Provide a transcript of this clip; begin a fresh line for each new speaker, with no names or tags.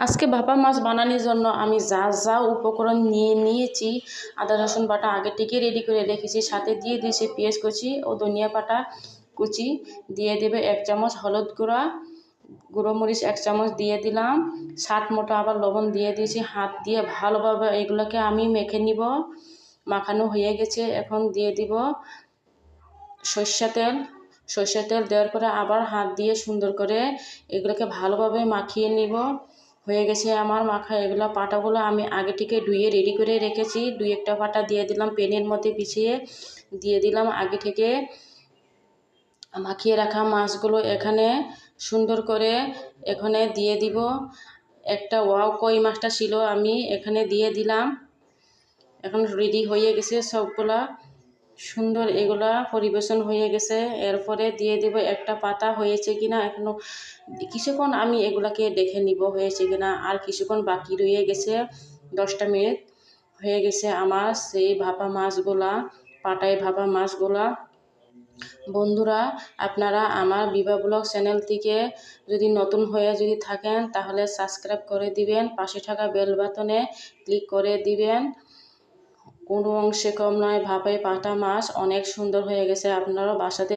আজকে ভাপা মাছ বানানোর জন্য আমি যা যা উপকরণ নিয়েছি, আদা রসুন বাটা আগে থেকে রেডি করে রেখেছি, সাথে দিয়ে দিয়েছি পেঁয়াজ কুচি ও ধনিয়া পাতা কুচি, দিয়ে দেবে 1 চামচ হলুদ গুঁড়া, গুঁড়ো মরিচ 1 চামচ দিয়ে দিলাম, স্বাদ মতো আবার লবণ দিয়ে দিয়েছি। হাত দিয়ে ভালোভাবে এগুলোকে আমি মেখে নিব। মাখানো হয়ে গেছে, এখন দিয়ে দিব সরষের তেল দেওয়ার পরে আবার হাত দিয়ে সুন্দর করে এগুলোকে ভালোভাবে মাখিয়ে নিব। হয়ে গেছে আমার মাখা। এগুলো পাটাগুলো আমি আগে থেকে ধুয়ে রেডি করে রেখেছি। 2-1টা পাটা দিয়ে দিলাম, প্যানের মধ্যে বিছিয়ে দিয়ে দিলাম আগে থেকে মাখিয়ে রাখা মাছগুলো এখানে সুন্দর করে এখানে দিয়ে দিব। একটা কই মাছটা ছিল, আমি এখানে দিয়ে দিলাম। এখন রেডি হয়ে গেছে সবগুলা সুন্দর, এগুলা পরিবেশন হয়ে গেছে। এরপরে দিয়ে দেব একটা পাতা হয়েছে কিনা, এখনো কিছুক্ষণ আমি এগুলাকে দেখে নিব হয়েছে কিনা। আর কিছুক্ষণ বাকি রয়ে গেছে, 10টা মিনিট হয়ে গেছে আমার সেই ভাপা মাছগুলা, পাটায় ভাপা মাছগুলা। বন্ধুরা, আপনারা আমার বিভা ব্লগ চ্যানেল থেকে যদি নতুন হয়ে যদি থাকেন তাহলে সাবস্ক্রাইব করে দিবেন, পাশে থাকা বেল বাটনে ক্লিক করে দিবেন। কোনো অংশে কম নয়, ভাপায় পাটা মাছ অনেক সুন্দর হয়ে গেছে। আপনারাও বাসাতে